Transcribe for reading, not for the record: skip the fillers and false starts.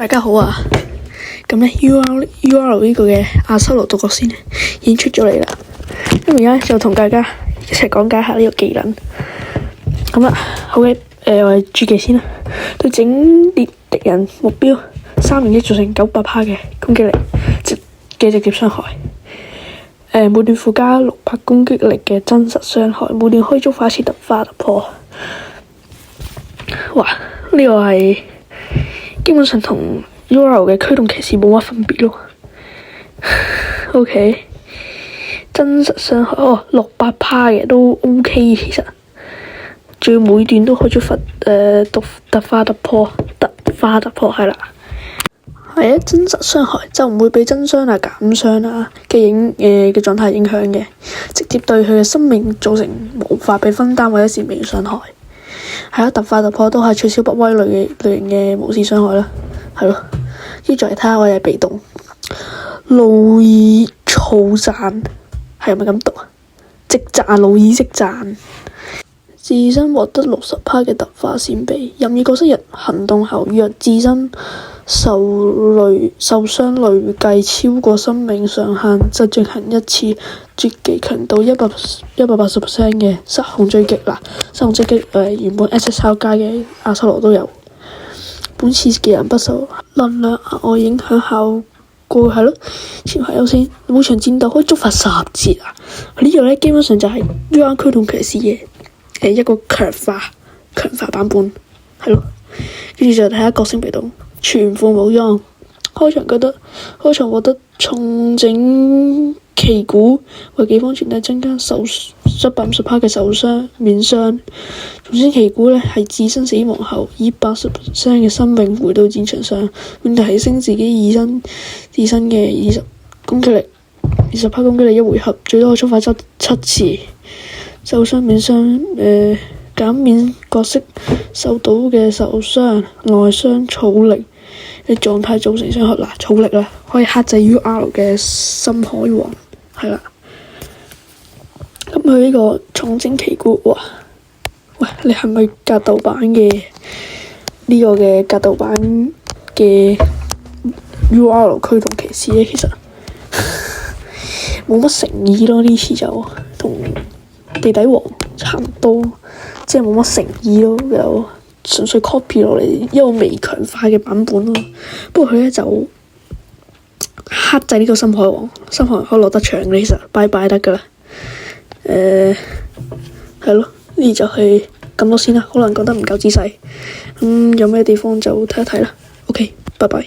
大家好啊，咁咧 UR 呢個嘅阿修羅獨角仙已經出咗嚟啦。咁而家就同大家一齊講解下呢個技能。咁啦，好嘅，我哋注技先啦。對整列敵人目標3連擊造成900%嘅攻擊力嘅直接傷害。每段附加600攻擊力嘅真實傷害，每段可以觸發一次突破。哇！呢個係基本上同 UR 嘅驅動騎士冇乜分別咯。OK， 真實傷害600%嘅都 OK， 其實仲要每段都可以觸發突破係啦。係啊，真實傷害就唔會俾增傷啊、減傷啊嘅狀態影響嘅，直接對佢嘅生命造成無法被分擔或者致命傷害。係啊，突破都係取消不威類型嘅無視傷害啦。係咯，跟住再嚟睇下我嘅被動路爾草讚，係咪咁讀啊？即讚路爾即讚，自身獲得60%嘅突發閃避，任意角色人行動後，若自身受傷累計超過生命上限，就進行一次絕技強度180% 嘅失控追擊啦。失控追擊原本 SSR 加嘅阿修羅都有。本次技能不受能量額外影響效果，係咯，前排優先。每場戰鬥可以觸發10節啊！呢個咧基本上就係 UR 驅動騎士嘅一個強化版本，係咯。跟住就睇下角色被動，全副武裝。開場獲得重整旗鼓，為己方全體增加150%嘅受傷免傷。重整旗鼓係自身死亡後以80% 嘅生命回到戰場上，並提升自己自身嘅20%攻擊力一回合，最多可觸發7次。受傷免傷減免角色受到嘅受傷、內傷、草力嘅狀態造成傷害。草力啦，可以克制 UR 嘅深海王，係啦。咁佢呢個重整旗鼓，哇！喂，你係咪格鬥版嘅呢個嘅格鬥版嘅 UR 驅動騎士咧？其實冇乜誠意咯，呢次就同地底王差唔多，即係冇乜誠意咯，又純粹 copy 落嚟一個微強化嘅版本咯。不過佢咧就克制呢個深海王可以落得場嘅，其實拜拜得噶啦。係咯，呢就係咁多先啦，可能講得唔夠仔細，有咩地方就睇一睇啦。OK，拜拜。